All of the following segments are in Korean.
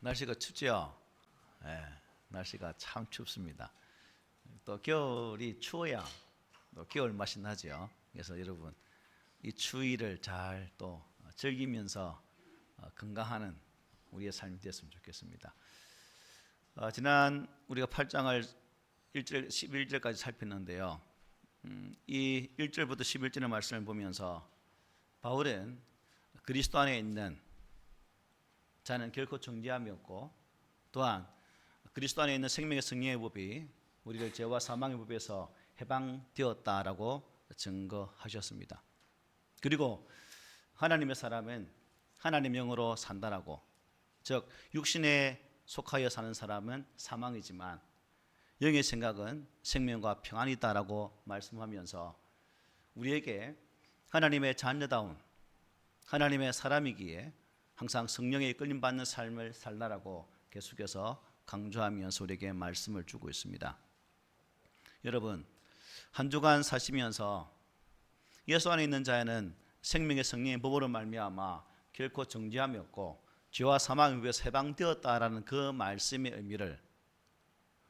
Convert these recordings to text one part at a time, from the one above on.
날씨가 춥죠? 예, 날씨가 참 춥습니다. 또 겨울이 추워야 또 겨울 맛이 나죠. 그래서 여러분 이 추위를 잘 또 즐기면서 건강하는 우리의 삶이 됐으면 좋겠습니다. 지난 우리가 8장을 1절 11절까지 살폈는데요. 이 1절부터 11절의 말씀을 보면서 바울은 그리스도 안에 있는 자는 결코 정죄함이 없고 또한 그리스도 안에 있는 생명의 승리의 법이 우리를 죄와 사망의 법에서 해방되었다라고 증거하셨습니다. 그리고 하나님의 사람은 하나님의 영으로 산다라고, 즉 육신에 속하여 사는 사람은 사망이지만 영의 생각은 생명과 평안이다라고 말씀하면서 우리에게 하나님의 자녀다운 하나님의 사람이기에 항상 성령에 이끌림받는 삶을 살라라고 계속해서 강조하면서 우리에게 말씀을 주고 있습니다. 여러분, 한 주간 사시면서 예수 안에 있는 자에는 생명의 성령의 법으로 말미암아 결코 정죄함이 없고 죄와 사망의 법에서 해방되었다라는 그 말씀의 의미를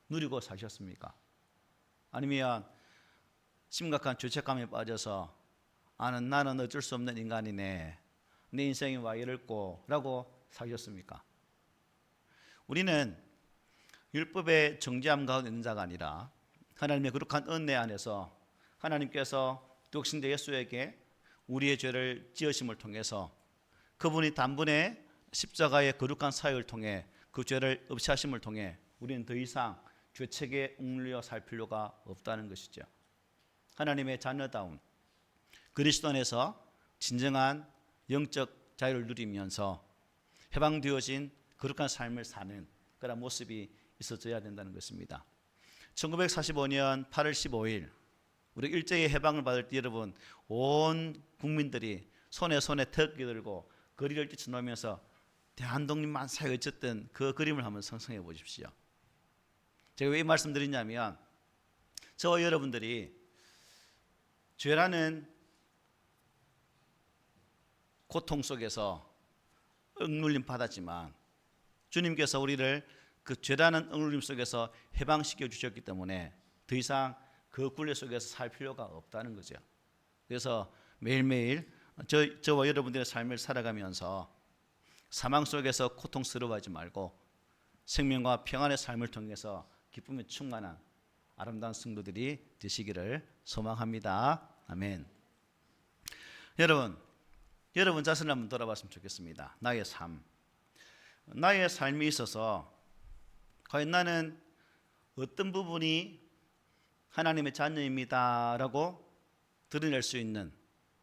누리고 사셨습니까? 아니면 심각한 죄책감에 빠져서 나는 어쩔 수 없는 인간이네, 내 인생이 와 이럴꼬 라고 사셨습니까? 우리는 율법의 정죄함 가운데 있는 자가 아니라 하나님의 거룩한 은혜 안에서 하나님께서 독신자 예수에게 우리의 죄를 지으심을 통해서 그분이 단번에 십자가의 거룩한 사역을 통해 그 죄를 없애하심을 통해 우리는 더 이상 죄책에 웅눌려 살 필요가 없다는 것이죠. 하나님의 자녀다운 그리스도 안에서 진정한 영적 자유를 누리면서 해방되어진 거룩한 삶을 사는 그런 모습이 있어져야 된다는 것입니다. 1945년 8월 15일 우리 일제의 해방을 받을 때 여러분 온 국민들이 손에 태극기 들고 거리를 뛰쳐나오면서 대한독립 만세 외쳤던 그 그림을 한번 상상해 보십시오. 제가 왜 이 말씀드리냐면 저와 여러분들이 죄라는 고통 속에서 억눌림 받았지만 주님께서 우리를 그 죄라는 억눌림 속에서 해방시켜 주셨기 때문에 더 이상 그 굴레 속에서 살 필요가 없다는 거죠. 그래서 매일매일 저와 여러분들의 삶을 살아가면서 사망 속에서 고통스러워하지 말고 생명과 평안의 삶을 통해서 기쁨에 충만한 아름다운 성도들이 되시기를 소망합니다. 아멘. 여러분 자신을 한번 돌아봤으면 좋겠습니다. 나의 삶이 있어서 과연 나는 어떤 부분이 하나님의 자녀입니다 라고 드러낼 수 있는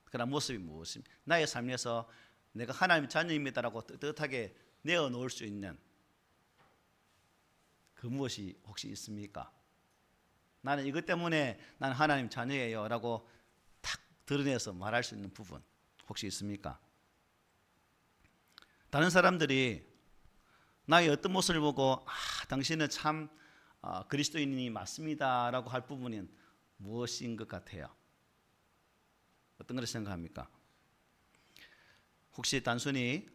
그런 모습이 무엇입니까? 나의 삶에서 내가 하나님의 자녀입니다 라고 떳떳하게 내어놓을 수 있는 그 무엇이 혹시 있습니까? 나는 이것 때문에 나는 하나님 자녀예요 라고 탁 드러내서 말할 수 있는 부분 혹시 있습니까? 다른 사람들이 나의 어떤 모습을 보고 당신은 참 그리스도인이 맞습니다 라고 할 부분은 무엇인 것 같아요? 어떤 것을 생각합니까? 혹시 단순히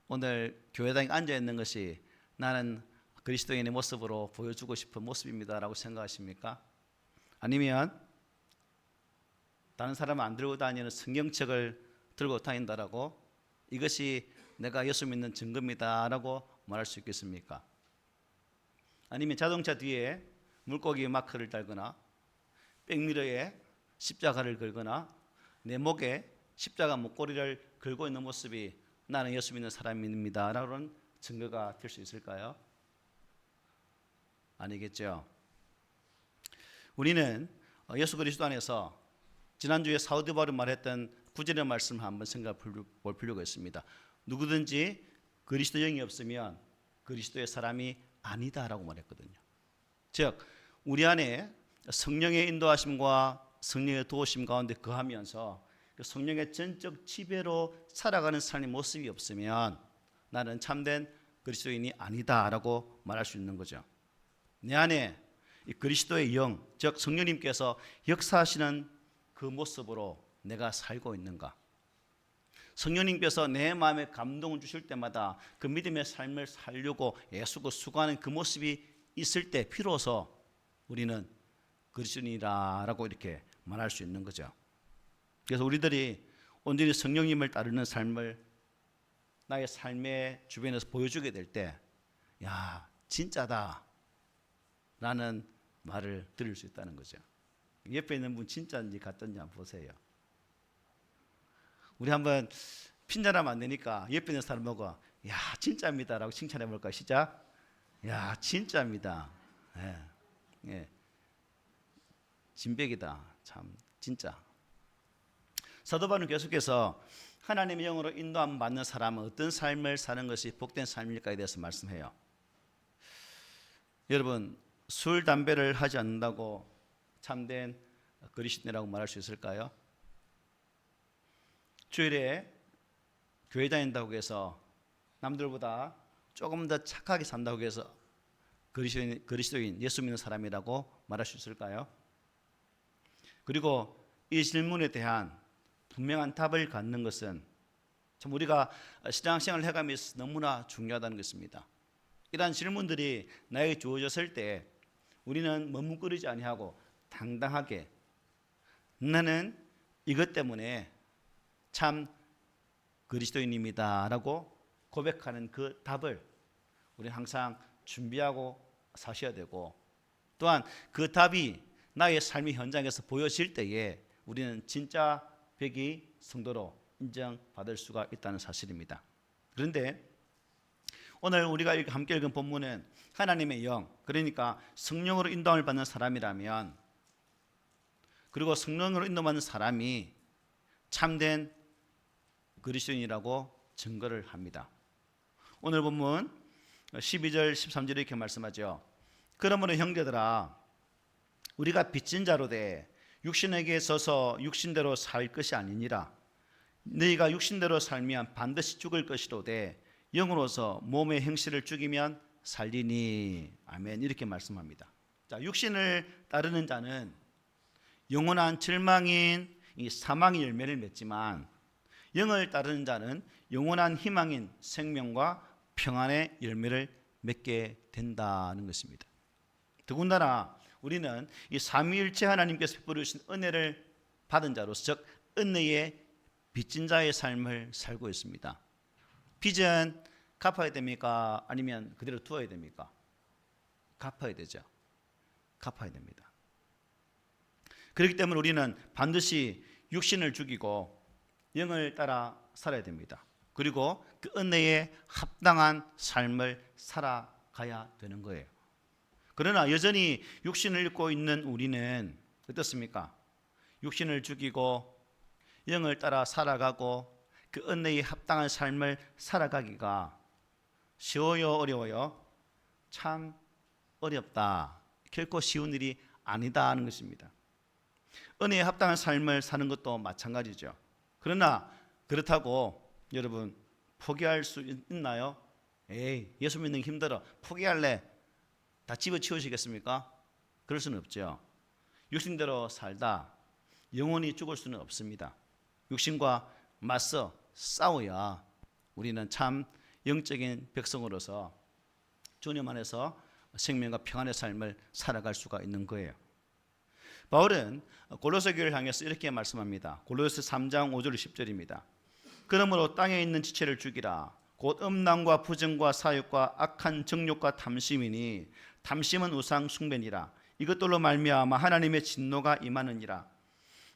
오늘 교회당에 앉아있는 것이 나는 그리스도인의 모습으로 보여주고 싶은 모습입니다 라고 생각하십니까? 아니면 다른 사람은 안 들고 다니는 성경책을 들고 다닌다라고 이것이 내가 예수 믿는 증거입니다 라고 말할 수 있겠습니까? 아니면 자동차 뒤에 물고기 마크를 달거나 백미러에 십자가를 걸거나 내 목에 십자가 목걸이를 걸고 있는 모습이 나는 예수 믿는 사람입니다 라는 증거가 될 수 있을까요? 아니겠죠. 우리는 예수 그리스도 안에서 지난주에 사도 바울이 말했던 구절의 말씀을 한번 생각해 볼 필요가 있습니다. 누구든지 그리스도 영이 없으면 그리스도의 사람이 아니다라고 말했거든요. 즉 우리 안에 성령의 인도하심과 성령의 도우심 가운데 거하면서 그 성령의 전적 지배로 살아가는 삶의 모습이 없으면 나는 참된 그리스도인이 아니다라고 말할 수 있는 거죠. 내 안에 이 그리스도의 영, 즉 성령님께서 역사하시는 그 모습으로 내가 살고 있는가? 성령님께서 내 마음에 감동을 주실 때마다 그 믿음의 삶을 살려고 애쓰고 수고하는 그 모습이 있을 때 비로소 우리는 그리스도인이라고 이렇게 말할 수 있는 거죠. 그래서 우리들이 온전히 성령님을 따르는 삶을 나의 삶의 주변에서 보여주게 될 때, 야, 진짜다 라는 말을 들을 수 있다는 거죠. 옆에 있는 분 진짜인지 가짜인지 한번 보세요. 우리 한번 핀잔하면 안 되니까 옆에 있는 사람 보고 야, 진짜입니다 라고 칭찬해 볼까요? 시작. 야, 진짜입니다. 예, 예. 진백이다. 참 진짜. 사도 바울은 계속해서 하나님의 영으로 인도함 받는 사람은 어떤 삶을 사는 것이 복된 삶일까에 대해서 말씀해요. 여러분, 술, 담배를 하지 않는다고 참된 그리스도인이라고 말할 수 있을까요? 주일에 교회 다닌다고 해서 남들보다 조금 더 착하게 산다고 해서 그리스도인, 예수 믿는 사람이라고 말할 수 있을까요? 그리고 이 질문에 대한 분명한 답을 갖는 것은 참 우리가 신앙생활을 해가면서 너무나 중요하다는 것입니다. 이러한 질문들이 나에게 주어졌을 때 우리는 머뭇거리지 아니하고 당당하게 나는 이것 때문에 참 그리스도인입니다 라고 고백하는 그 답을 우리는 항상 준비하고 사셔야 되고, 또한 그 답이 나의 삶의 현장에서 보여질 때에 우리는 진짜 백이 성도로 인정받을 수가 있다는 사실입니다. 그런데 오늘 우리가 함께 읽은 본문은 하나님의 영, 그러니까 성령으로 인도함을 받는 사람이라면, 그리고 성령으로 인도받는 사람이 참된 그리스도인이라고 증거를 합니다. 오늘 본문 12절 13절에 이렇게 말씀하죠. 그러므로 형제들아, 우리가 빚진 자로 돼 육신에게 서서 육신대로 살 것이 아니니라. 너희가 육신대로 살면 반드시 죽을 것이로되 영으로서 몸의 행실을 죽이면 살리니. 아멘. 이렇게 말씀합니다. 자, 육신을 따르는 자는 영원한 절망인 이 사망의 열매를 맺지만, 영을 따르는 자는 영원한 희망인 생명과 평안의 열매를 맺게 된다는 것입니다. 더군다나 우리는 이 삼위일체 하나님께서 베풀어 주신 은혜를 받은 자로서, 즉 은혜의 빚진 자의 삶을 살고 있습니다. 빚은 갚아야 됩니까? 아니면 그대로 두어야 됩니까? 갚아야 되죠. 갚아야 됩니다. 그렇기 때문에 우리는 반드시 육신을 죽이고 영을 따라 살아야 됩니다. 그리고 그 은혜에 합당한 삶을 살아가야 되는 거예요. 그러나 여전히 육신을 입고 있는 우리는 어떻습니까? 육신을 죽이고 영을 따라 살아가고 그 은혜에 합당한 삶을 살아가기가 쉬워요, 어려워요? 참 어렵다. 결코 쉬운 일이 아니다 하는 것입니다. 은혜에 합당한 삶을 사는 것도 마찬가지죠. 그러나 그렇다고 여러분 포기할 수 있나요? 에이, 예수 믿는 게 힘들어, 포기할래, 다 집어치우시겠습니까? 그럴 수는 없죠. 육신대로 살다 영원히 죽을 수는 없습니다. 육신과 맞서 싸워야 우리는 참 영적인 백성으로서 주님 안에서 생명과 평안의 삶을 살아갈 수가 있는 거예요. 바울은 골로새 교회를 향해서 이렇게 말씀합니다. 골로새 3장 5절 10절입니다. 그러므로 땅에 있는 지체를 죽이라. 곧 음란과 부정과 사욕과 악한 정욕과 탐심이니 탐심은 우상 숭배니라. 이것들로 말미암아 하나님의 진노가 임하느니라.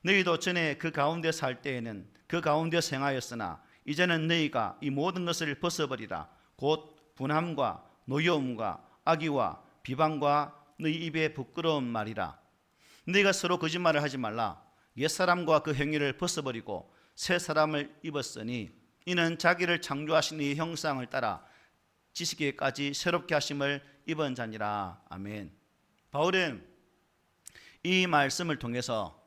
너희도 전에 그 가운데 살 때에는 그 가운데 생하였으나 이제는 너희가 이 모든 것을 벗어버리라. 곧 분함과 노여움과 악의와 비방과 너희 입에 부끄러운 말이라. 너희가 서로 거짓말을 하지 말라. 옛사람과 그 행위를 벗어버리고 새 사람을 입었으니 이는 자기를 창조하신 이 형상을 따라 지식에까지 새롭게 하심을 입은 자니라. 아멘. 바울은 이 말씀을 통해서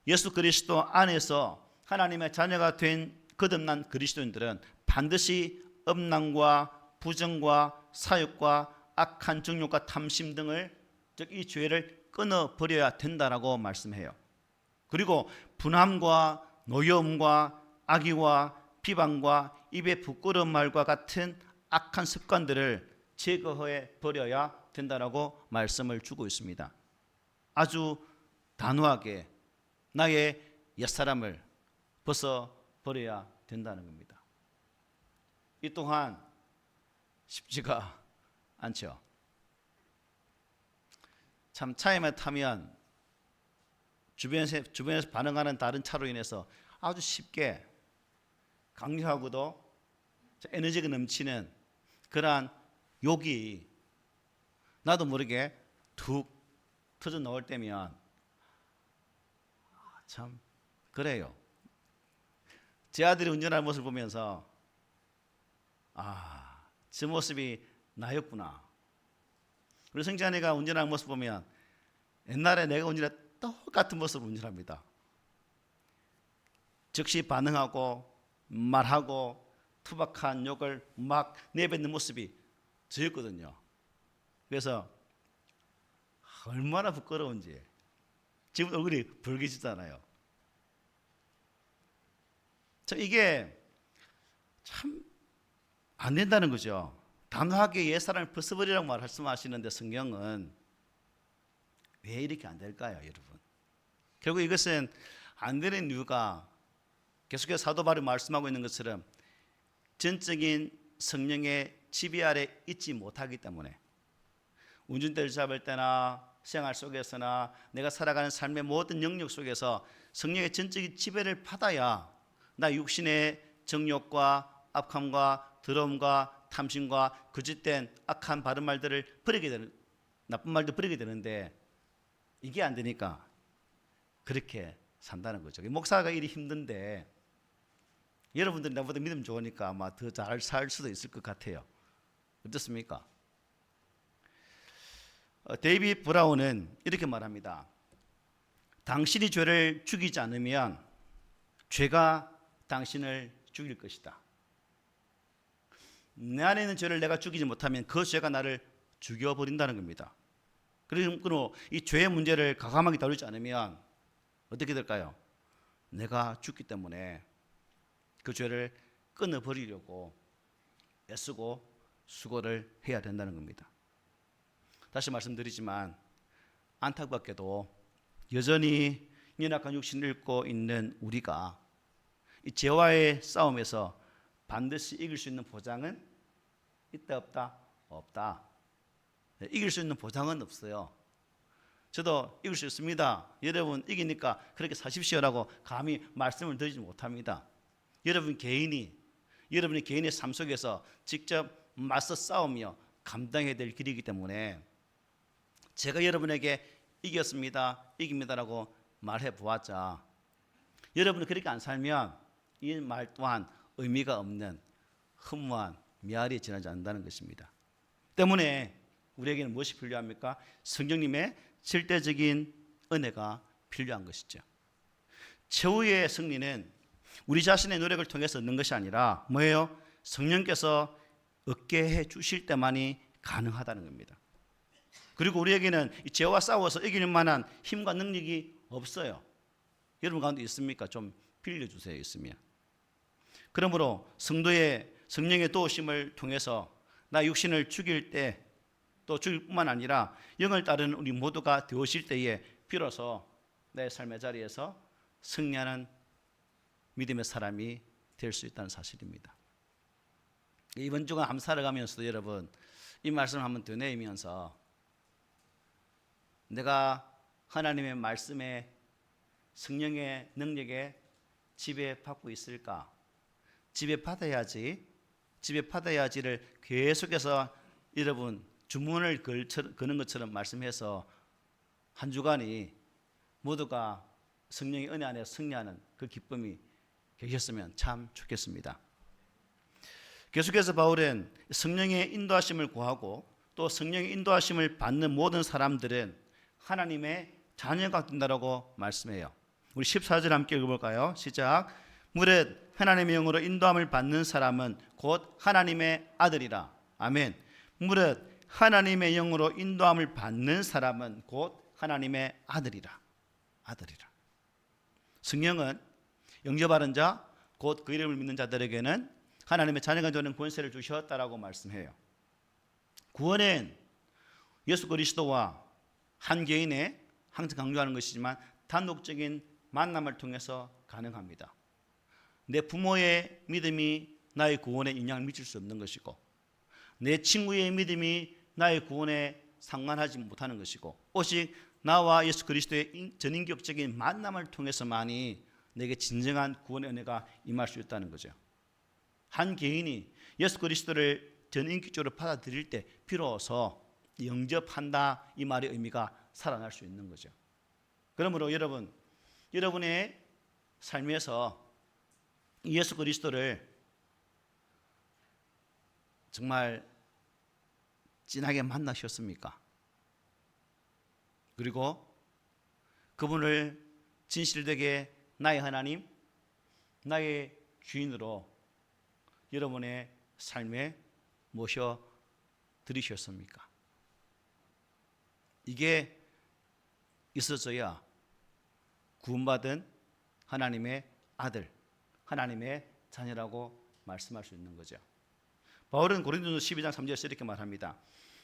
예수 그리스도 안에서 하나님의 자녀가 된 거듭난 그리스도인들은 반드시 음란과 부정과 사욕과 악한 정욕과 탐심 등을, 즉 이 죄를 끊어버려야 된다라고 말씀해요. 그리고 분함과 노여움과 악의와 비방과 입에 부끄러운 말과 같은 악한 습관들을 제거해 버려야 된다라고 말씀을 주고 있습니다. 아주 단호하게 나의 옛사람을 벗어버려야 된다는 겁니다. 이 또한 쉽지가 않죠. 참 차에만 타면 주변에서 반응하는 다른 차로 인해서 아주 쉽게 강력하고도 에너지가 넘치는 그러한 욕이 나도 모르게 툭 터져 나올 때면 참 그래요. 제 아들이 운전하는 모습을 보면서 저 모습이 나였구나. 우리 성찬이가 운전하는 모습 보면 옛날에 내가 운전했던 똑같은 모습으로 운전합니다. 즉시 반응하고 말하고 투박한 욕을 막 내뱉는 모습이 저였거든요. 그래서 얼마나 부끄러운지 지금 얼굴이 붉어지잖아요. 이게 참 안 된다는 거죠. 단호하게 옛사람을 벗어버리라고 말씀하시는데 성경은 왜 이렇게 안 될까요, 여러분? 결국 이것은 안 되는 이유가 계속해서 사도 바울이 말씀하고 있는 것처럼 전적인 성령의 지배 아래 있지 못하기 때문에 운전대를 잡을 때나 생활 속에서나 내가 살아가는 삶의 모든 영역 속에서 성령의 전적인 지배를 받아야 나 육신의 정욕과 악함과 더러움과 탐심과 거짓된 악한 바른 말들을 버리게 되는, 나쁜 말도 버리게 되는데 이게 안 되니까 그렇게 산다는 거죠. 목사가 일이 힘든데 여러분들이 나보다 믿음 좋으니까 아마 더 잘 살 수도 있을 것 같아요. 어떻습니까? 데이빗 브라운은 이렇게 말합니다. 당신이 죄를 죽이지 않으면 죄가 당신을 죽일 것이다. 내 안에 있는 죄를 내가 죽이지 못하면 그 죄가 나를 죽여버린다는 겁니다. 그리고 이 죄의 문제를 과감하게 다루지 않으면 어떻게 될까요? 내가 죽기 때문에 그 죄를 끊어버리려고 애쓰고 수고를 해야 된다는 겁니다. 다시 말씀드리지만 안타깝게도 여전히 연약한 육신을 입고 있는 우리가 이 죄와의 싸움에서 반드시 이길 수 있는 보장은 있다 없다? 없다. 이길 수 있는 보장은 없어요. 저도 이길 수 있습니다. 여러분 이기니까 그렇게 사십시오라고 감히 말씀을 드리지 못합니다. 여러분이 개인의 삶 속에서 직접 맞서 싸우며 감당해야 될 길이기 때문에 제가 여러분에게 이깁니다라고 말해 보았자 여러분이 그렇게 안 살면 이 말 또한 의미가 없는 허무한 메아리에 지나지 않는다는 것입니다. 때문에 우리에게는 무엇이 필요합니까? 성령님의 절대적인 은혜가 필요한 것이죠. 최후의 승리는 우리 자신의 노력을 통해서 얻는 것이 아니라 뭐예요? 성령께서 얻게 해 주실 때만이 가능하다는 겁니다. 그리고 우리에게는 이 죄와 싸워서 이길 만한 힘과 능력이 없어요. 여러분 가운데 있습니까? 좀 빌려주세요. 있으면. 그러므로 성도의 성령의 도우심을 통해서 나 육신을 죽일 때 또 죽일 뿐만 아니라 영을 따르는 우리 모두가 되어질 때에 비로소 내 삶의 자리에서 승리하는 믿음의 사람이 될 수 있다는 사실입니다. 이번 주간 한번 살아가면서도 여러분 이 말씀을 한번 되뇌이면서 내가 하나님의 말씀에 성령의 능력에 지배받고 있을까? 지배받아야지를 계속해서 여러분 주문을 거는 것처럼 말씀해서 한 주간이 모두가 성령의 은혜 안에 승리하는 그 기쁨이 계셨으면 참 좋겠습니다. 계속해서 바울은 성령의 인도하심을 구하고 또 성령의 인도하심을 받는 모든 사람들은 하나님의 자녀가 된다라고 말씀해요. 우리 14절 함께 읽어볼까요? 시작. 무릇 하나님의 영으로 인도함을 받는 사람은 곧 하나님의 아들이라. 아멘. 무릇 하나님의 영으로 인도함을 받는 사람은 곧 하나님의 아들이라. 아들이라. 성령은 영접하는 자, 곧 그 이름을 믿는 자들에게는 하나님의 자녀가 되는 권세를 주셨다라고 말씀해요. 구원은 예수 그리스도와 한 개인의, 항상 강조하는 것이지만 단독적인 만남을 통해서 가능합니다. 내 부모의 믿음이 나의 구원에 영향을 미칠 수 없는 것이고, 내 친구의 믿음이 나의 구원에 상관하지 못하는 것이고, 오직 나와 예수 그리스도의 전인격적인 만남을 통해서만이 내게 진정한 구원의 은혜가 임할 수 있다는 거죠. 한 개인이 예수 그리스도를 전인격적으로 받아들일 때 비로소 영접한다, 이 말의 의미가 살아날 수 있는 거죠. 그러므로 여러분의 삶에서 예수 그리스도를 정말 진하게 만나셨습니까? 그리고 그분을 진실되게 나의 하나님, 나의 주인으로 여러분의 삶에 모셔 드리셨습니까? 이게 있어져야 구원받은 하나님의 아들, 하나님의 자녀라고 말씀할 수 있는 거죠. 바울은 고린도서 12장 3절에서 이렇게 말합니다.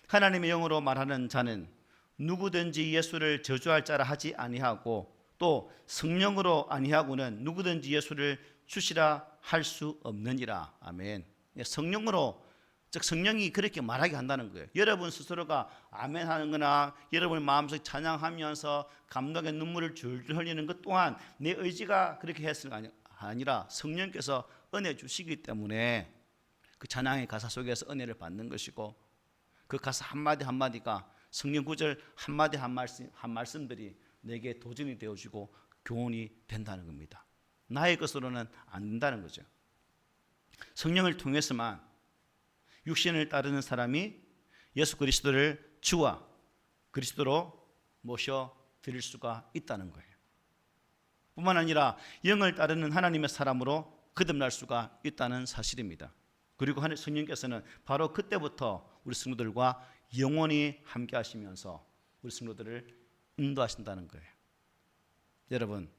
하나님의 영으로 말하는 자는 누구든지 예수를 저주할 자라 하지 아니하고, 또 성령으로 아니하고는 누구든지 예수를 주시라 할 수 없느니라. 아멘. 성령으로, 즉 성령이 그렇게 말하게 한다는 거예요. 여러분 스스로가 아멘 하는 거나 여러분 마음속에 찬양하면서 감동의 눈물을 줄줄 흘리는 것 또한 내 의지가 그렇게 했을 아니라 성령께서 은혜 주시기 때문에 그 찬양의 가사 속에서 은혜를 받는 것이고, 그 가사 한마디 한마디가, 성령 구절 한마디 한 말씀들이 내게 도전이 되어지고 교훈이 된다는 겁니다. 나의 것으로는 안 된다는 거죠. 성령을 통해서만 육신을 따르는 사람이 예수 그리스도를 주와 그리스도로 모셔 드릴 수가 있다는 거예요. 뿐만 아니라 영을 따르는 하나님의 사람으로 거듭날 수가 있다는 사실입니다. 그리고 성령께서는 바로 그때부터 우리 성도들과 영원히 함께 하시면서 우리 성도들을 인도하신다는 거예요. 여러분,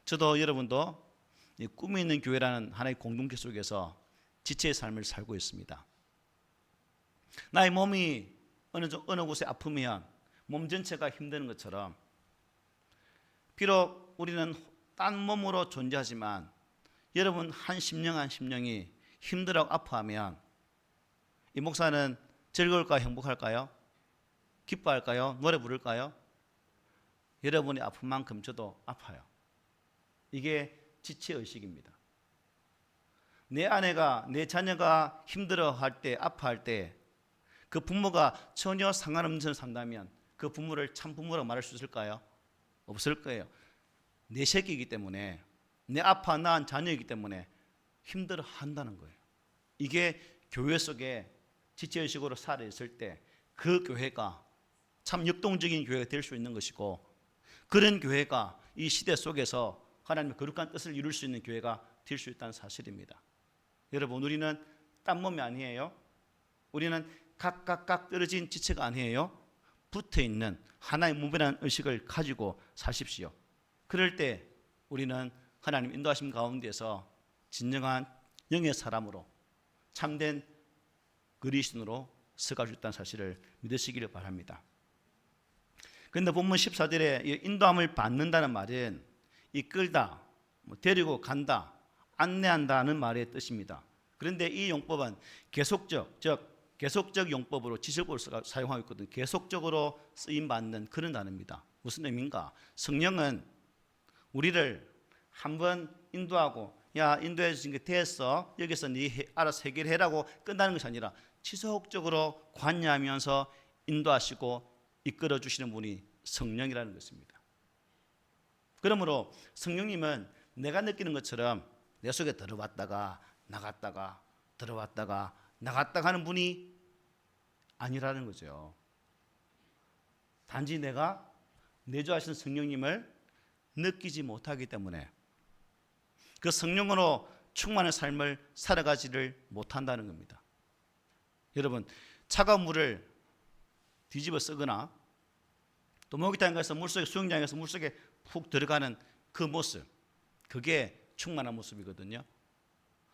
저도 여러분도 꿈이 있는 교회라는 하나의 공동체 속에서 지체의 삶을 살고 있습니다. 나의 몸이 어느 곳에 아프면 몸 전체가 힘드는 것처럼, 비록 우리는 딴 몸으로 존재하지만 여러분 한 심령이 힘들어 아파하면 이 목사는 즐거울까요? 행복할까요? 기뻐할까요? 노래 부를까요? 여러분이 아픈 만큼 저도 아파요. 이게 지체의식입니다. 내 아내가, 내 자녀가 힘들어할 때, 아파할 때 그 부모가 전혀 상관없는 산다면 그 부모를 참 부모라고 말할 수 있을까요? 없을 거예요. 내 새끼이기 때문에, 내 아파 낳은 자녀이기 때문에 힘들어 한다는 거예요. 이게 교회 속에 지체의식으로 살아있을 때 그 교회가 참 역동적인 교회가 될 수 있는 것이고, 그런 교회가 이 시대 속에서 하나님의 거룩한 뜻을 이룰 수 있는 교회가 될 수 있다는 사실입니다. 여러분, 우리는 딴 몸이 아니에요. 우리는 각각 떨어진 지체가 아니에요. 붙어있는 하나의 몸이라는 의식을 가지고 사십시오. 그럴 때 우리는 하나님 인도하심 가운데서 진정한 영의 사람으로, 참된 그리스도인으로 서갈 수 있다는 사실을 믿으시기를 바랍니다. 그런데 본문 14절에 인도함을 받는다는 말은 이끌다, 데리고 간다, 안내한다는 말의 뜻입니다. 그런데 이 용법은 계속적 용법으로, 지식으로 사용하고 있거든요. 계속적으로 쓰임받는 그런 단어입니다. 무슨 의미인가? 성령은 우리를 한번 인도하고, 야, 인도해 주신 게 됐어, 여기서 네 알아서 해결해라고 끝나는 것이 아니라 지속적으로 관여하면서 인도하시고 이끌어 주시는 분이 성령이라는 것입니다. 그러므로 성령님은 내가 느끼는 것처럼 내 속에 들어왔다가 나갔다가 들어왔다가 나갔다가 하는 분이 아니라는 거죠. 단지 내가 내주하신 성령님을 느끼지 못하기 때문에 그 성령으로 충만한 삶을 살아가지를 못한다는 겁니다. 여러분, 차가운 물을 뒤집어 쓰거나 또 목욕탕에 가서 물속에, 수영장에 가서 물속에 푹 들어가는 그 모습, 그게 충만한 모습이거든요.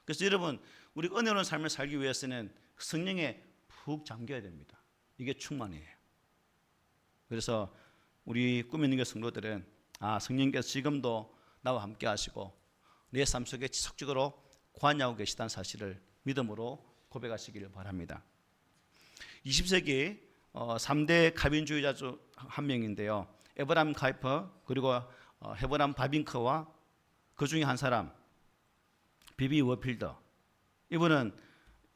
그래서 여러분, 우리 은혜로운 삶을 살기 위해서는 성령에 푹 잠겨야 됩니다. 이게 충만이에요. 그래서 우리 꿈 있는 교회 성도들은 성령께서 지금도 나와 함께 하시고 내 삶 속에 지속적으로 관여하고 계시다는 사실을 믿음으로 고백하시기를 바랍니다. 20세기 3대 가빈주의자 중 한 명인데요. 에브라임 카이퍼 그리고 헤브람 바빙커와 그 중에 한 사람 비비 워필더. 이분은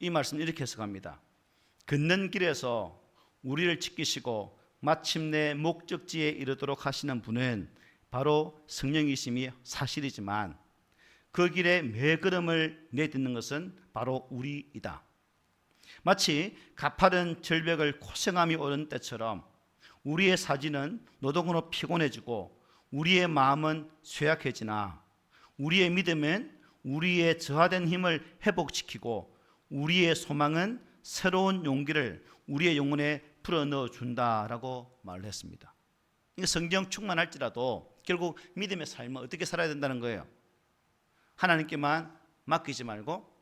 이 말씀을 이렇게 해석합니다. 걷는 길에서 우리를 지키시고 마침내 목적지에 이르도록 하시는 분은 바로 성령이심이 사실이지만 그 길에 매 걸음을 내딛는 것은 바로 우리이다. 마치 가파른 절벽을 고생함이 오른 때처럼 우리의 사지는 노동으로 피곤해지고 우리의 마음은 쇠약해지나 우리의 믿음은 우리의 저하된 힘을 회복시키고 우리의 소망은 새로운 용기를 우리의 영혼에 불어넣어 준다라고 말을 했습니다. 성경 충만할지라도 결국 믿음의 삶은 어떻게 살아야 된다는 거예요. 하나님께만 맡기지 말고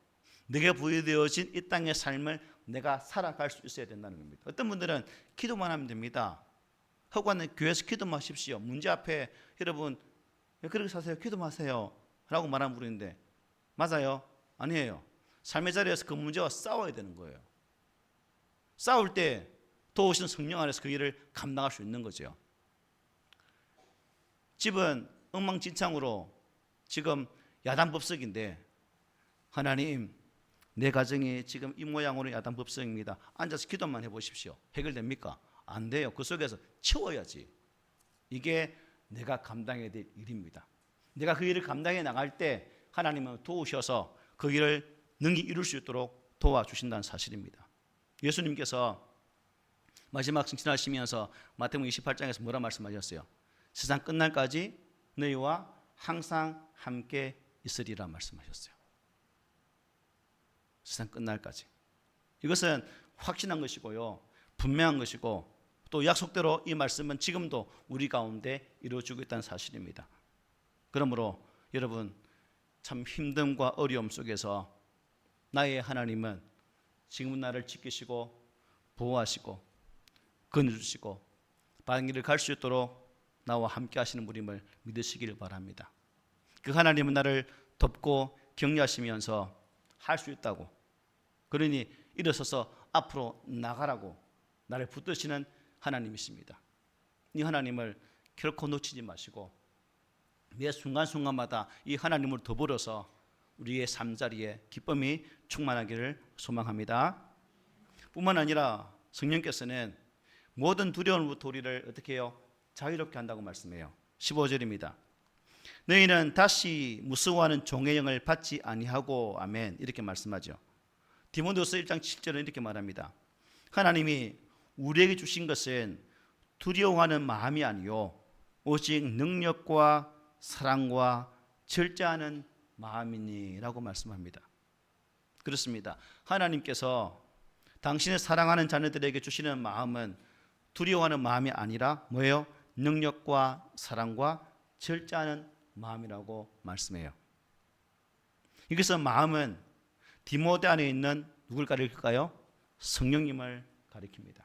내게 부여되어진 이 땅의 삶을 내가 살아갈 수 있어야 된다는 겁니다. 어떤 분들은 기도만 하면 됩니다. 허구한 교회에서 기도만 하십시오. 문제 앞에 여러분 왜 그렇게 사세요? 기도만 하세요 라고 말하는 분인데 맞아요? 아니에요. 삶의 자리에서 그 문제와 싸워야 되는 거예요. 싸울 때 도우시는 성령 안에서 그 일을 감당할 수 있는 거죠. 집은 엉망진창으로 지금 야단법석인데 하나님 내 가정이 지금 이 모양으로 야단법석입니다. 앉아서 기도만 해보십시오. 해결됩니까? 안 돼요. 그 속에서 치워야지. 이게 내가 감당해야 될 일입니다. 내가 그 일을 감당해 나갈 때 하나님은 도우셔서 그 일을 능히 이룰 수 있도록 도와주신다는 사실입니다. 예수님께서 마지막 승천하시면서 마태복음 28장에서 뭐라 말씀하셨어요? 세상 끝날까지 너희와 항상 함께 있으리라 말씀하셨어요. 세상 끝날까지. 이것은 확신한 것이고요. 분명한 것이고 또 약속대로 이 말씀은 지금도 우리 가운데 이루어지고 있다는 사실입니다. 그러므로 여러분 참 힘듦과 어려움 속에서 나의 하나님은 지금 나를 지키시고 보호하시고 건져주시고 바른 길을 갈 수 있도록 나와 함께 하시는 분임을 믿으시기를 바랍니다. 그 하나님은 나를 돕고 격려하시면서 할 수 있다고 그러니 일어서서 앞으로 나가라고 나를 붙드시는 하나님이십니다. 이 하나님을 결코 놓치지 마시고 매 순간순간마다 이 하나님을 더불어서 우리의 삶자리에 기쁨이 충만하기를 소망합니다. 뿐만 아니라 성령께서는 모든 두려움부터 우리를 어떻게 해요? 자유롭게 한다고 말씀해요. 15절입니다. 너희는 다시 무서워하는 종의 영을 받지 아니하고 아멘 이렇게 말씀하죠. 디모데후서 1장 7절은 이렇게 말합니다. 하나님이 우리에게 주신 것은 두려워하는 마음이 아니요 오직 능력과 사랑과 절제하는 마음이니라고 말씀합니다. 그렇습니다. 하나님께서 당신의 사랑하는 자녀들에게 주시는 마음은 두려워하는 마음이 아니라 뭐예요? 능력과 사랑과 절제하는 마음이라고 말씀해요. 여기서 마음은 디모데 안에 있는 누굴 가리킬까요? 성령님을 가리킵니다.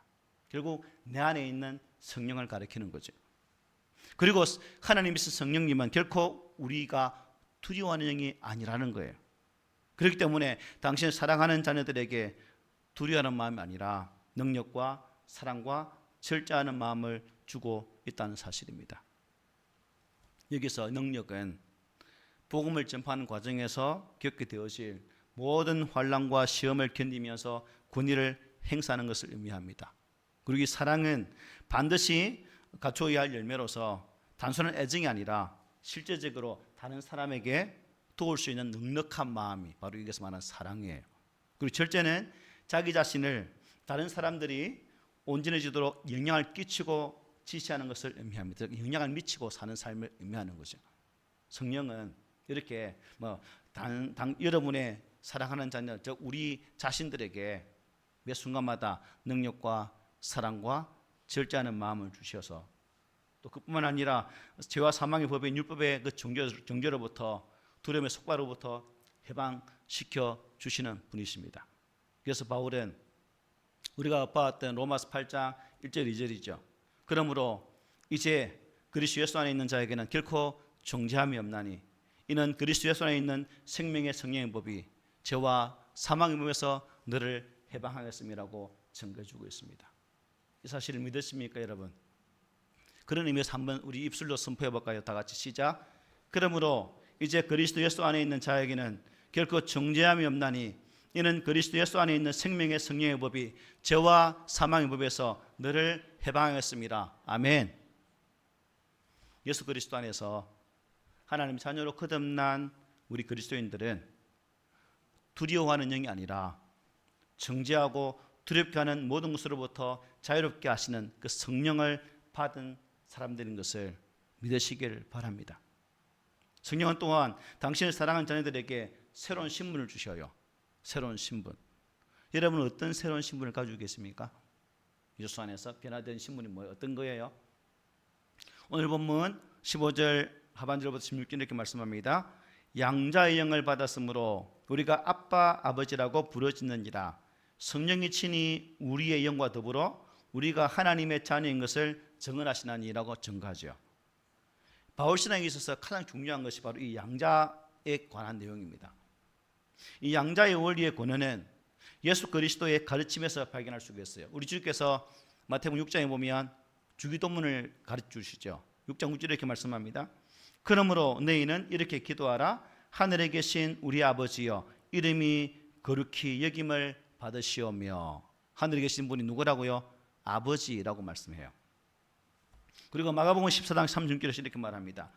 결국 내 안에 있는 성령을 가리키는 거죠. 그리고 하나님이 쓰신 성령님은 결코 우리가 두려워하는 영이 아니라는 거예요. 그렇기 때문에 당신을 사랑하는 자녀들에게 두려워하는 마음이 아니라 능력과 사랑과 절제하는 마음을 주고 있다는 사실입니다. 여기서 능력은 복음을 전파하는 과정에서 겪게 되어질 모든 환난과 시험을 견디면서 권위를 행사하는 것을 의미합니다. 그리고 이 사랑은 반드시 갖춰야 할 열매로서 단순한 애정이 아니라 실제적으로 다른 사람에게 도울 수 있는 넉넉한 마음이 바로 여기서 말하는 사랑이에요. 그리고 절제는 자기 자신을 다른 사람들이 온전해지도록 영향을 끼치고 지시하는 것을 의미합니다. 영향을 미치고 사는 삶을 의미하는 거죠. 성령은 이렇게 여러분의 사랑하는 자녀, 즉 우리 자신들에게 매 순간마다 능력과 사랑과 절제하는 마음을 주셔서 또 그뿐만 아니라 죄와 사망의 법인 율법의 그 정죄로부터 두려움의 속박으로부터 해방시켜 주시는 분이십니다. 그래서 바울은 우리가 봐왔던 로마서 8장 1절 2절이죠. 그러므로 이제 그리스도 예수 안에 있는 자에게는 결코 정죄함이 없나니 이는 그리스도 예수 안에 있는 생명의 성령의 법이 죄와 사망의 몸에서 너를 해방하였음이라고 증거해주고 있습니다. 이 사실을 믿으십니까, 여러분? 그런 의미에서 한번 우리 입술로 선포해볼까요? 다 같이 시작. 그러므로 이제 그리스도 예수 안에 있는 자에게는 결코 정죄함이 없나니 이는 그리스도 예수 안에 있는 생명의 성령의 법이 죄와 사망의 법에서 너를 해방하였습니다. 아멘. 예수 그리스도 안에서 하나님 자녀로 거듭난 우리 그리스도인들은 두려워하는 영이 아니라 정죄하고 두렵게 하는 모든 것으로부터 자유롭게 하시는 그 성령을 받은 사람들인 것을 믿으시길 바랍니다. 성령은 또한 당신을 사랑하는 자녀들에게 새로운 신분을 주셔요. 새로운 신분. 여러분은 어떤 새로운 신분을 가지고 계십니까? 예수 안에서 변화된 신분이 뭐예요? 어떤 거예요? 오늘 본문 15절 하반절부터 16절 이렇게 말씀합니다. 양자의 영을 받았으므로 우리가 아빠 아버지라고 부르짖는지라. 성령이 친히 우리의 영과 더불어 우리가 하나님의 자녀인 것을 증언하시나니라고 증거하죠. 바울 신앙에 있어서 가장 중요한 것이 바로 이 양자에 관한 내용입니다. 이 양자의 원리의 권한은 예수 그리스도의 가르침에서 발견할 수가 있어요. 우리 주께서 마태복음 6장에 보면 주기도문을 가르쳐 주시죠. 6장 6절에 이렇게 말씀합니다. 그러므로 너희는 이렇게 기도하라. 하늘에 계신 우리 아버지여 이름이 거룩히 여김을 받으시오며. 하늘에 계신 분이 누구라고요? 아버지라고 말씀해요. 그리고 마가복음 14장 36절에서 이렇게 말합니다.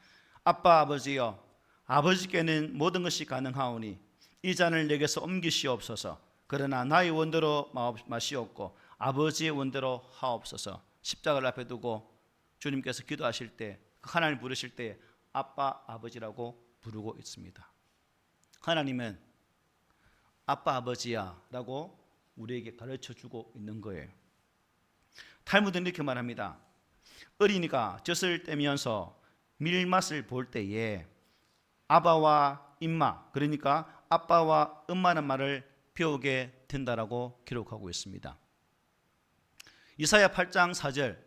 아빠 아버지여 아버지께는 모든 것이 가능하오니 이 잔을 내게서 옮기시옵소서. 그러나 나의 원대로 마시옵고 아버지의 원대로 하옵소서. 십자가를 앞에 두고 주님께서 기도하실 때 하나님을 부르실 때 아빠 아버지라고 부르고 있습니다. 하나님은 아빠 아버지야 라고 우리에게 가르쳐주고 있는 거예요. 탈무드는 이렇게 말합니다. 어린이가 젖을 떼면서 밀맛을 볼 때에 아바와 임마, 그러니까 아빠와 엄마는 말을 배우게 된다라고 기록하고 있습니다. 이사야 8장 4절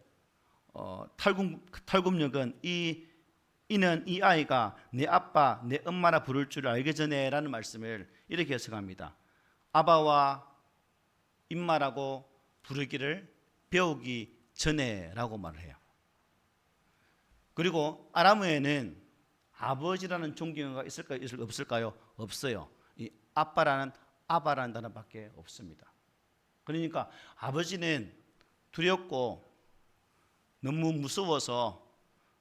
탈굽역은 이는 이 아이가 내 아빠 내 엄마라 부를 줄 알기 전에 라는 말씀을 이렇게 해석합니다. 아바와 임마라고 부르기를 배우기 전에 라고 말을 해요. 그리고 아람어에는 아버지라는 존경어가 있을까요? 없을까요? 없어요. 이 아빠라는 아바라는 단어밖에 없습니다. 그러니까 아버지는 두렵고 너무 무서워서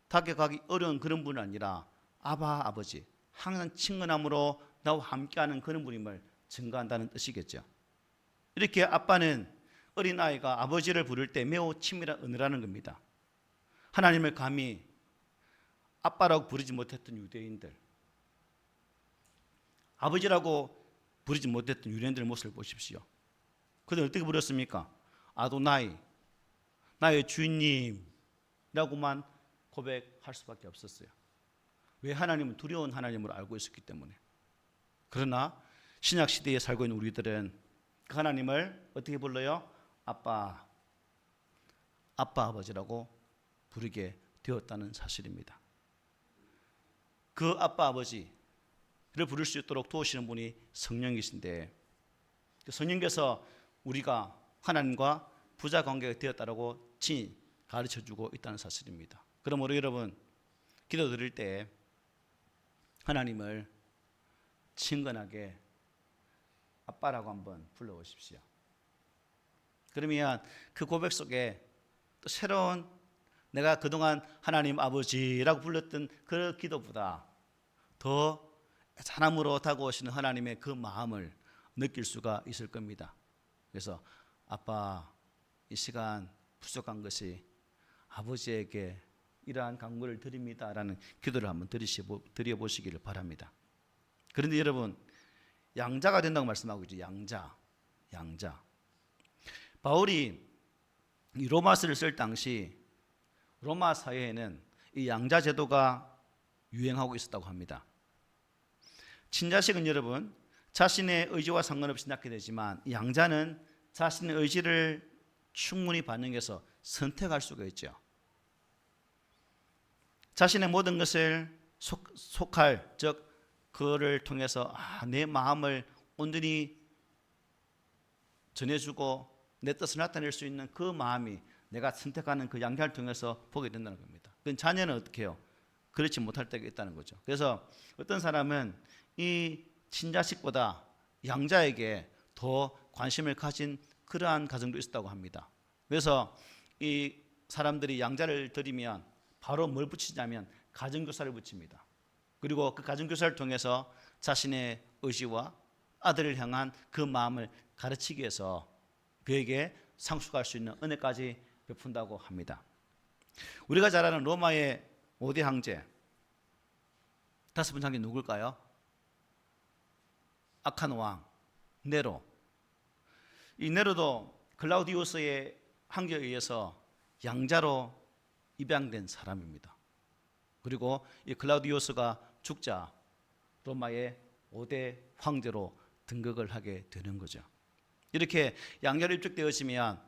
다가가기 어려운 그런 분이 아니라 아바 아버지, 항상 친근함으로 나와 함께하는 그런 분임을 증거한다는 뜻이겠죠. 이렇게 아빠는 어린아이가 아버지를 부를 때 매우 친밀한 은혜라는 겁니다. 하나님을 감히 아빠라고 부르지 못했던 유대인들, 아버지라고 부르지 못했던 유대인들의 모습을 보십시오. 그들 어떻게 부렸습니까? 아도나이, 나의 주인님이라고만 고백할 수밖에 없었어요. 왜? 하나님은 두려운 하나님으로 알고 있었기 때문에. 그러나 신약 시대에 살고 있는 우리들은 그 하나님을 어떻게 불러요? 아빠 아버지라고 부르게 되었다는 사실입니다. 그 아빠 아버지를 부를 수 있도록 도우시는 분이 성령이신데 성령께서 우리가 하나님과 부자 관계가 되었다라고 친히 가르쳐주고 있다는 사실입니다. 그러므로 여러분 기도 드릴 때 하나님을 친근하게 아빠라고 한번 불러보십시오. 그러면 그 고백 속에 또 새로운 내가 그동안 하나님 아버지라고 불렀던 그 기도보다 더 사람으로 다가오시는 하나님의 그 마음을 느낄 수가 있을 겁니다. 그래서 아빠 이 시간 부족한 것이 아버지에게 이러한 간구를 드립니다라는 기도를 한번 드려보시기를 바랍니다. 그런데 여러분 양자가 된다고 말씀하고 있죠. 양자. 바울이 이 로마서를 쓸 당시 로마 사회에는 이 양자 제도가 유행하고 있었다고 합니다. 친자식은 여러분 자신의 의지와 상관없이 낳게 되지만 양자는 자신의 의지를 충분히 반영해서 선택할 수가 있죠. 자신의 모든 것을 속할, 즉 그를 통해서 내 마음을 온전히 전해주고 내 뜻을 나타낼 수 있는 그 마음이 내가 선택하는 그 양자를 통해서 보게 된다는 겁니다. 그 자녀는 어떻게 해요? 그렇지 못할 때가 있다는 거죠. 그래서 어떤 사람은 이 친자식보다 양자에게 더 관심을 가진 그러한 가정도 있었다고 합니다. 그래서 이 사람들이 양자를 드리면 바로 뭘 붙이냐면 가정교사를 붙입니다. 그리고 그 가정교사를 통해서 자신의 의지와 아들을 향한 그 마음을 가르치기 위해서 그에게 상속할 수 있는 은혜까지 베푼다고 합니다. 우리가 잘 아는 로마의 5대 황제, 5번째 황제 누굴까요? 악한 왕 네로. 이 네로도 클라우디우스의 황제에 의해서 양자로 입양된 사람입니다. 그리고 이 클라우디우스가 죽자 로마의 5대 황제로 등극을 하게 되는 거죠. 이렇게 양자로 입적되어지면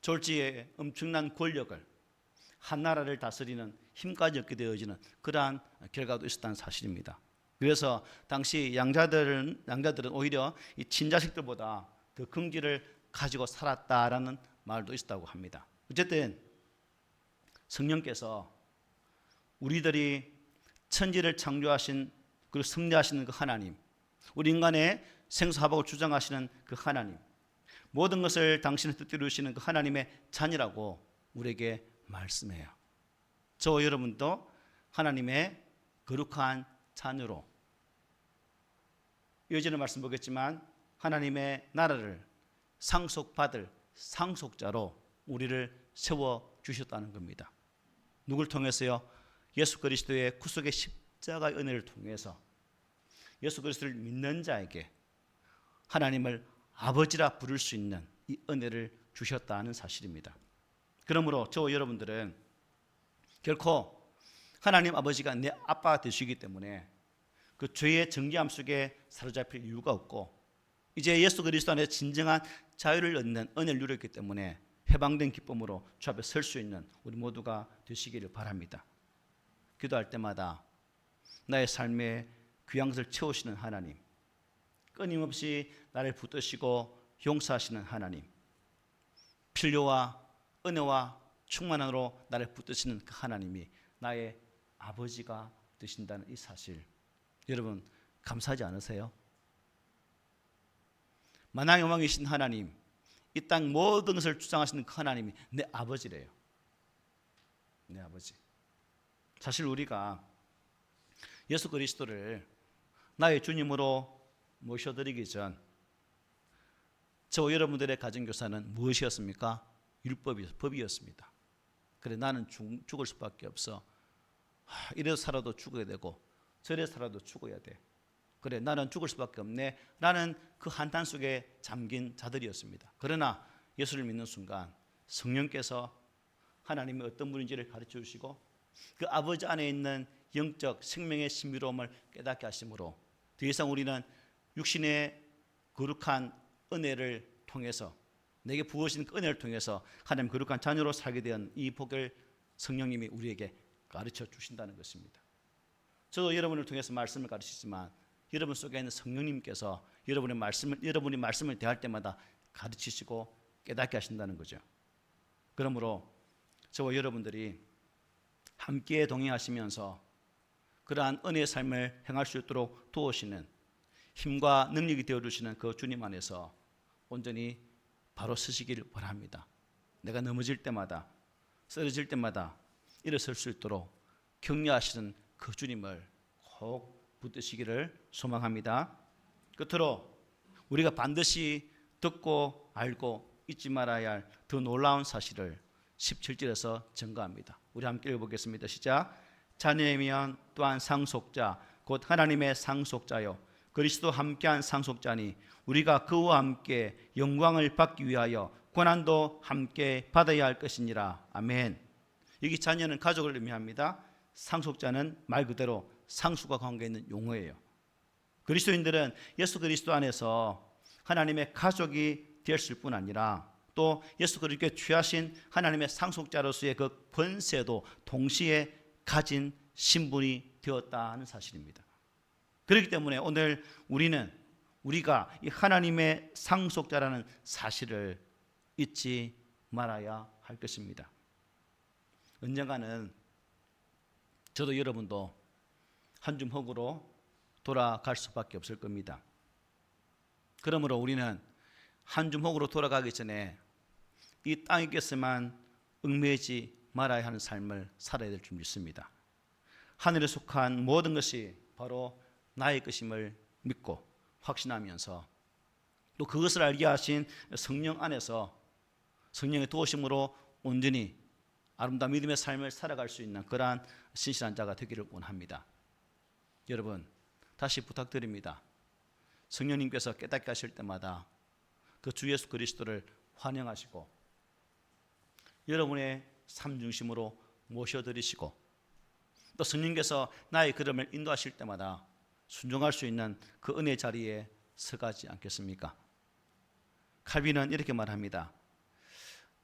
졸지에 엄청난 권력을, 한 나라를 다스리는 힘까지 얻게 되어지는 그러한 결과도 있었다는 사실입니다. 그래서 당시 양자들은 오히려 이 친자식들보다 더 긍지를 가지고 살았다라는 말도 있었다고 합니다. 어쨌든 성령께서 우리들이 천지를 창조하신 그리고 섭리하시는 그 하나님, 우리 인간의 생사화복을 주장하시는 그 하나님, 모든 것을 당신의 뜻대로 이루시는 그 하나님의 자녀라고 우리에게 말씀해요. 저와 여러분도 하나님의 거룩한 자녀로, 이어지는 말씀 보겠지만 하나님의 나라를 상속받을 상속자로 우리를 세워주셨다는 겁니다. 누굴 통해서요? 예수 그리스도의 구속의 십자가의 은혜를 통해서 예수 그리스도를 믿는 자에게 하나님을 아버지라 부를 수 있는 이 은혜를 주셨다는 사실입니다. 그러므로 저와 여러분들은 결코 하나님 아버지가 내 아빠가 되시기 때문에 그 죄의 정죄함 속에 사로잡힐 이유가 없고, 이제 예수 그리스도 안에 진정한 자유를 얻는 은혜를 누렸기 때문에 해방된 기쁨으로 주 앞에 설 수 있는 우리 모두가 되시기를 바랍니다. 기도할 때마다 나의 삶에 귀한 것을 채우시는 하나님, 끊임없이 나를 붙드시고 용서하시는 하나님, 필요와 은혜와 충만함으로 나를 붙드시는 그 하나님이 나의 아버지가 되신다는 이 사실, 여러분 감사하지 않으세요? 만왕의 왕이신 하나님, 이 땅 모든 것을 주장하시는 그 하나님이 내 아버지래요. 내 아버지. 사실 우리가 예수 그리스도를 나의 주님으로 모셔드리기 전 저와 여러분들의 가정교사는 무엇이었습니까? 법이었습니다. 그래 나는 죽을 수밖에 없어. 이래서 살아도 죽어야 되고 저래서 살아도 죽어야 돼. 그래 나는 죽을 수밖에 없네 라는 그 한탄 속에 잠긴 자들이었습니다. 그러나 예수를 믿는 순간 성령께서 하나님이 어떤 분인지를 가르쳐 주시고 그 아버지 안에 있는 영적 생명의 신비로움을 깨닫게 하심으로 더 이상 우리는 육신의 거룩한 은혜를 통해서, 내게 부어진 그 은혜를 통해서 하나님 거룩한 자녀로 살게 된 이 복을 성령님이 우리에게 가르쳐 주신다는 것입니다. 저도 여러분을 통해서 말씀을 가르치지만 여러분 속에 있는 성령님께서 여러분이 말씀을 대할 때마다 가르치시고 깨닫게 하신다는 거죠. 그러므로 저와 여러분들이 함께 동행하시면서 그러한 은혜의 삶을 행할 수 있도록 도우시는 힘과 능력이 되어주시는 그 주님 안에서 온전히 바로 서시기를 바랍니다. 내가 넘어질 때마다, 쓰러질 때마다 일어설 수 있도록 격려하시는 그 주님을 꼭 붙드시기를 소망합니다. 끝으로 우리가 반드시 듣고 알고 잊지 말아야 할 더 놀라운 사실을 17절에서 증거합니다. 우리 함께 읽어보겠습니다. 시작. 자녀이면 또한 상속자 곧 하나님의 상속자요 그리스도 함께한 상속자니 우리가 그와 함께 영광을 받기 위하여 고난도 함께 받아야 할 것이니라. 아멘. 여기 자녀는 가족을 의미합니다. 상속자는 말 그대로 상수가 관계 있는 용어예요. 그리스도인들은 예수 그리스도 안에서 하나님의 가족이 되었을 뿐 아니라 또 예수 그리스도께 취하신 하나님의 상속자로서의 그 권세도 동시에 가진 신분이 되었다는 사실입니다. 그렇기 때문에 오늘 우리가 이 하나님의 상속자라는 사실을 잊지 말아야 할 것입니다. 언젠가는 저도 여러분도 한 줌 흙으로 돌아갈 수밖에 없을 겁니다. 그러므로 우리는 한 줌 흙으로 돌아가기 전에 이 땅에게서만 얽매이지 말아야 하는 삶을 살아야 될 줄 믿습니다. 하늘에 속한 모든 것이 바로 나의 것임을 믿고 확신하면서 또 그것을 알게 하신 성령 안에서 성령의 도우심으로 온전히 아름다운 믿음의 삶을 살아갈 수 있는 그러한 신실한 자가 되기를 원합니다. 여러분, 다시 부탁드립니다. 성령님께서 깨닫게 하실 때마다 그 주 예수 그리스도를 환영하시고 여러분의 삶 중심으로 모셔드리시고 또 성령께서 나의 걸음을 인도하실 때마다 순종할 수 있는 그 은혜 자리에 서가지 않겠습니까? 칼빈은 이렇게 말합니다.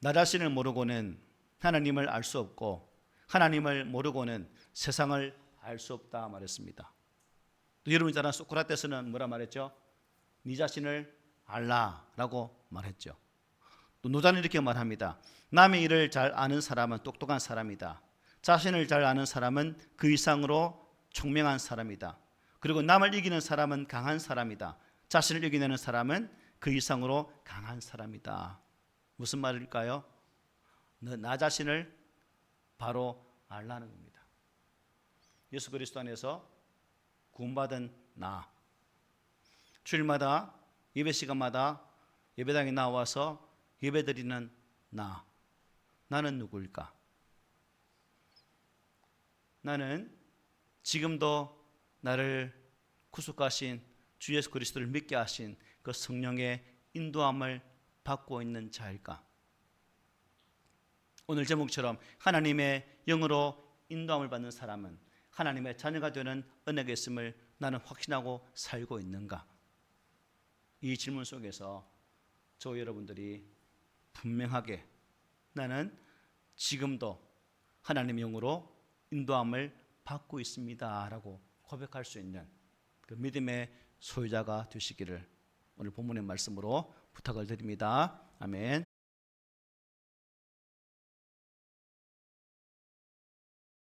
나 자신을 모르고는 하나님을 알 수 없고 하나님을 모르고는 세상을 알 수 없다 말했습니다. 또 여러분이 잘 아는 소크라테스는 뭐라 말했죠? 네 자신을 알라라고 말했죠. 또 노자는 이렇게 말합니다. 남의 일을 잘 아는 사람은 똑똑한 사람이다. 자신을 잘 아는 사람은 그 이상으로 총명한 사람이다. 그리고 남을 이기는 사람은 강한 사람이다. 자신을 이겨내는 사람은 그 이상으로 강한 사람이다. 무슨 말일까요? 나 자신을 바로 알라는 겁니다. 예수 그리스도 안에서 구원받은 나, 주일마다 예배 시간마다 예배당에 나와서 예배드리는 나는 누구일까? 나는 지금도 나를 구속하신 주 예수 그리스도를 믿게 하신 그 성령의 인도함을 받고 있는 자일까? 오늘 제목처럼 하나님의 영으로 인도함을 받는 사람은 하나님의 자녀가 되는 은혜가 있음을 나는 확신하고 살고 있는가? 이 질문 속에서 저 여러분들이 분명하게 나는 지금도 하나님의 영으로 인도함을 받고 있습니다 라고 고백할 수 있는 그 믿음의 소유자가 되시기를 오늘 본문의 말씀으로 부탁을 드립니다. 아멘.